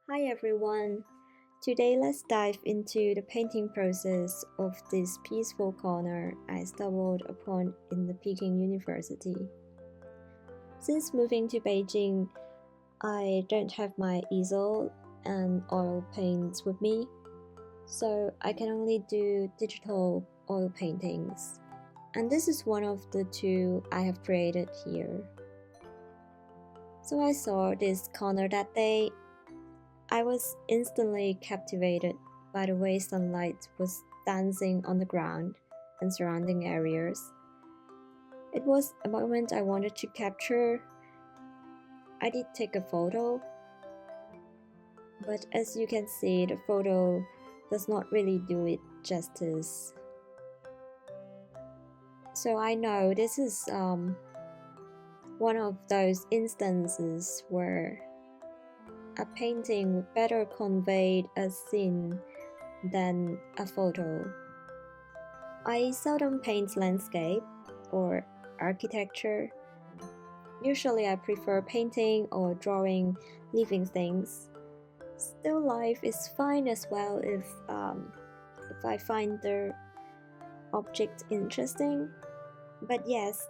Hi everyone! Today let's dive into the painting process of this peaceful corner I stumbled upon in the Peking University. Since moving to Beijing, I don't have my easel and oil paints with me, so I can only do digital oil paintings. And this is one of the two I have created here. So I saw this corner that day. I was instantly captivated by the way sunlight was dancing on the ground and surrounding areas. It was a moment I wanted to capture. I did take a photo, but as you can see, the photo does not really do it justice. So I know this is one of those instances where a painting would better convey a scene than a photo. I seldom paint landscape or architecture. Usually I prefer painting or drawing living things. Still life is fine as well if I find the object interesting. But yes,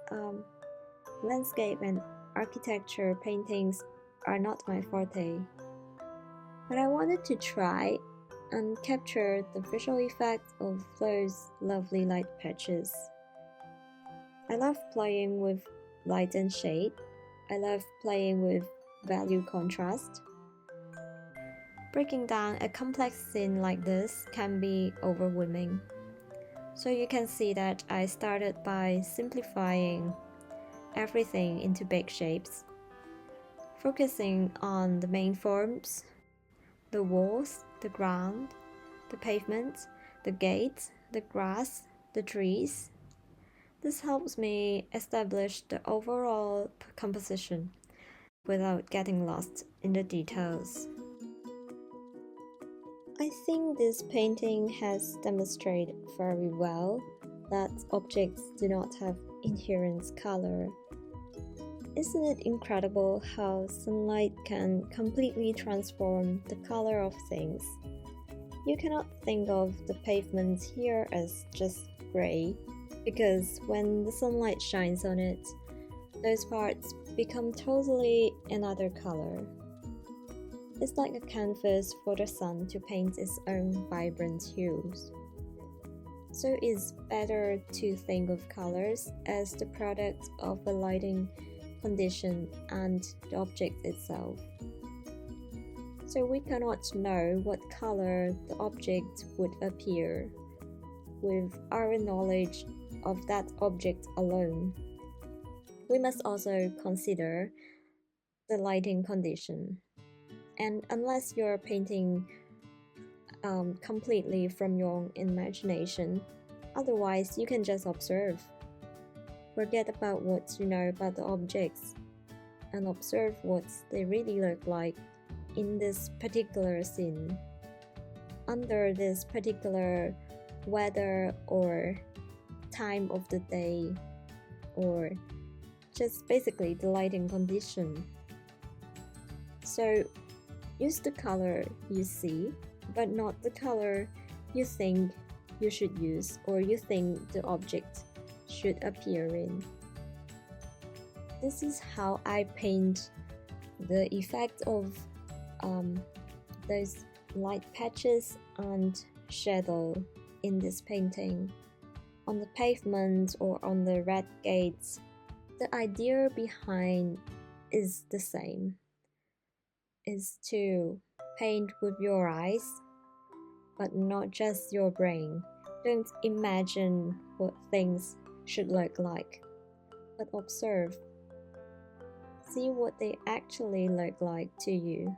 landscape and architecture paintings are not my forte. But I wanted to try and capture the visual effect of those lovely light patches. I love playing with light and shade. I love playing with value contrast. Breaking down a complex scene like this can be overwhelming. So you can see that I started by simplifying everything into big shapes, focusing on the main forms, the walls, the ground, the pavement, the gates, the grass, the trees. This helps me establish the overall composition without getting lost in the details. I think this painting has demonstrated very well that objects do not have inherent color. Isn't it incredible how sunlight can completely transform the color of things? You cannot think of the pavement here as just gray, because when the sunlight shines on it, those parts become totally another color. It's like a canvas for the sun to paint its own vibrant hues. So it's better to think of colors as the product of a lighting condition and the object itself. So we cannot know what color the object would appear with our knowledge of that object alone. We must also consider the lighting condition. And unless you're painting completely from your imagination, otherwise you can just observe. Forget about what you know about the objects and observe what they really look like in this particular scene, under this particular weather or time of the day, or just basically the lighting condition. So use the color you see, but not the color you think you should use or you think the object should appear in. This is how I paint the effect of those light patches and shadow in this painting. On the pavement or on the red gates, the idea behind is the same. Is to paint with your eyes, but not just your brain. Don't imagine what things should look like, but observe. See what they actually look like to you.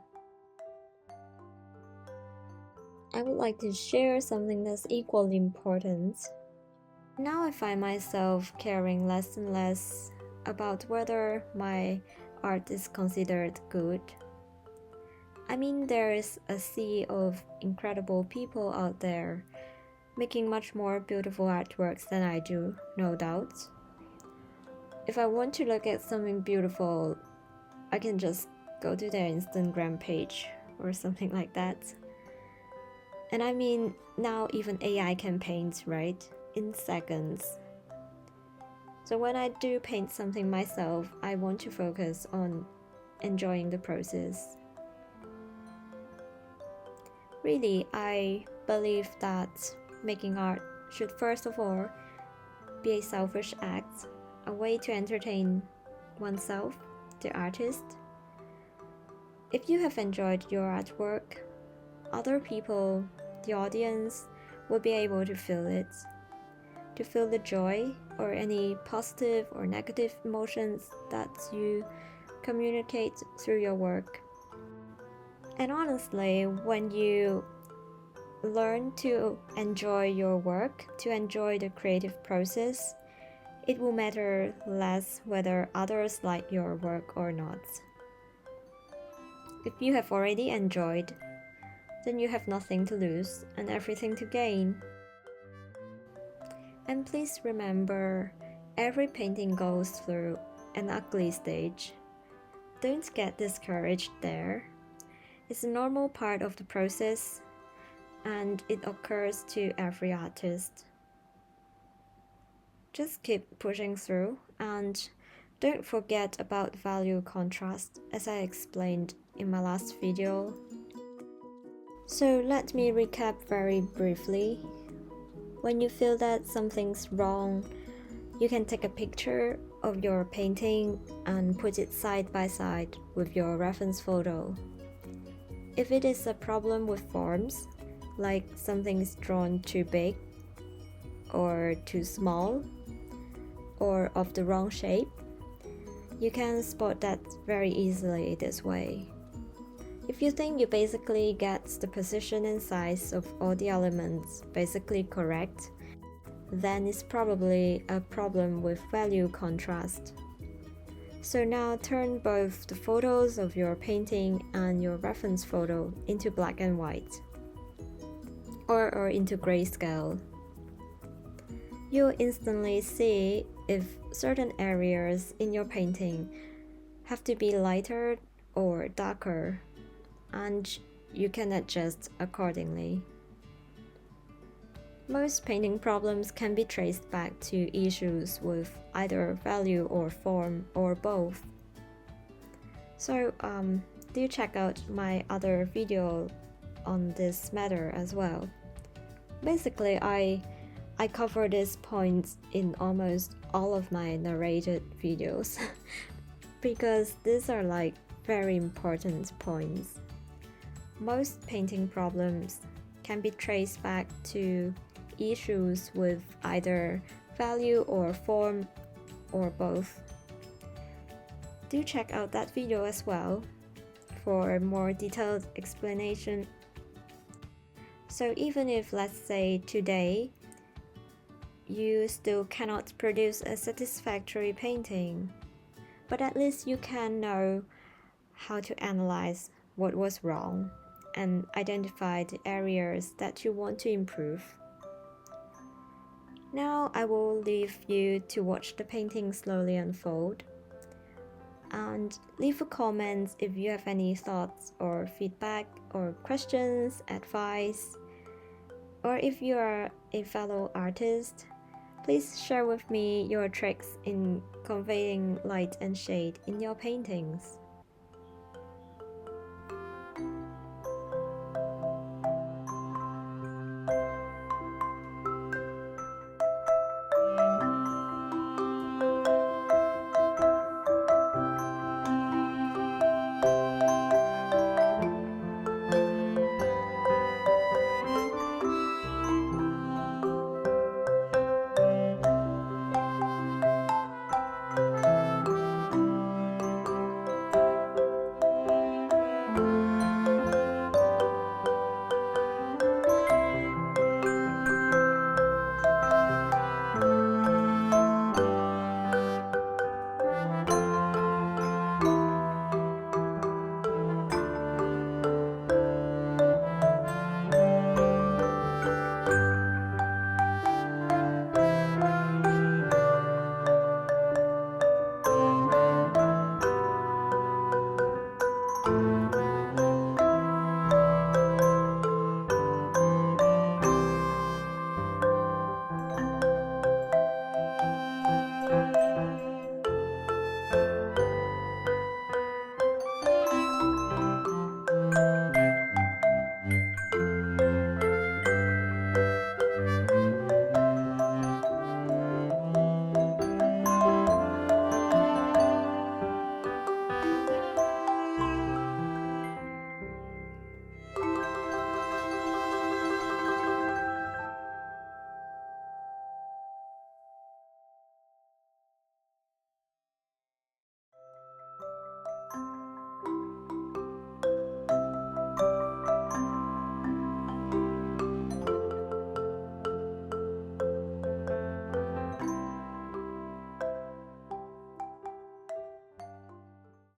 I would like to share something that's equally important. Now I find myself caring less and less about whether my art is considered good. I mean, there is a sea of incredible people out there making much more beautiful artworks than I do, no doubt. If I want to look at something beautiful, I can just go to their Instagram page or something like that. And I mean, now even AI can paint, right? In seconds. So when I do paint something myself, I want to focus on enjoying the process. Really, I believe that making art should first of all be a selfish act, a way to entertain oneself, the artist. If you have enjoyed your artwork, other people, the audience, will be able to feel it, to feel the joy or any positive or negative emotions that you communicate through your work. And honestly, when you learn to enjoy your work, to enjoy the creative process, it will matter less whether others like your work or not. If you have already enjoyed, then you have nothing to lose and everything to gain. And please remember, every painting goes through an ugly stage. Don't get discouraged there. It's a normal part of the process, and it occurs to every artist. Just keep pushing through, and don't forget about value contrast, as I explained in my last video. So let me recap very briefly. When you feel that something's wrong, you can take a picture of your painting and put it side by side with your reference photo. If it is a problem with forms, like something is drawn too big or too small or of the wrong shape, you can spot that very easily this way. If you think you basically get the position and size of all the elements basically correct, then it's probably a problem with value contrast. So now turn both the photos of your painting and your reference photo into black and white, or into grayscale. You'll instantly see if certain areas in your painting have to be lighter or darker, and you can adjust accordingly. Most painting problems can be traced back to issues with either value or form or both. So do check out my other video on this matter as well. Basically, I cover these points in almost all of my narrated videos because these are like very important points. Most painting problems can be traced back to issues with either value or form or both. Do check out that video as well for a more detailed explanation. So even if, let's say, today you still cannot produce a satisfactory painting, but at least you can know how to analyze what was wrong and identify the areas that you want to improve. Now I will leave you to watch the painting slowly unfold, and leave a comment if you have any thoughts or feedback or questions, advice, or if you are a fellow artist, please share with me your tricks in conveying light and shade in your paintings.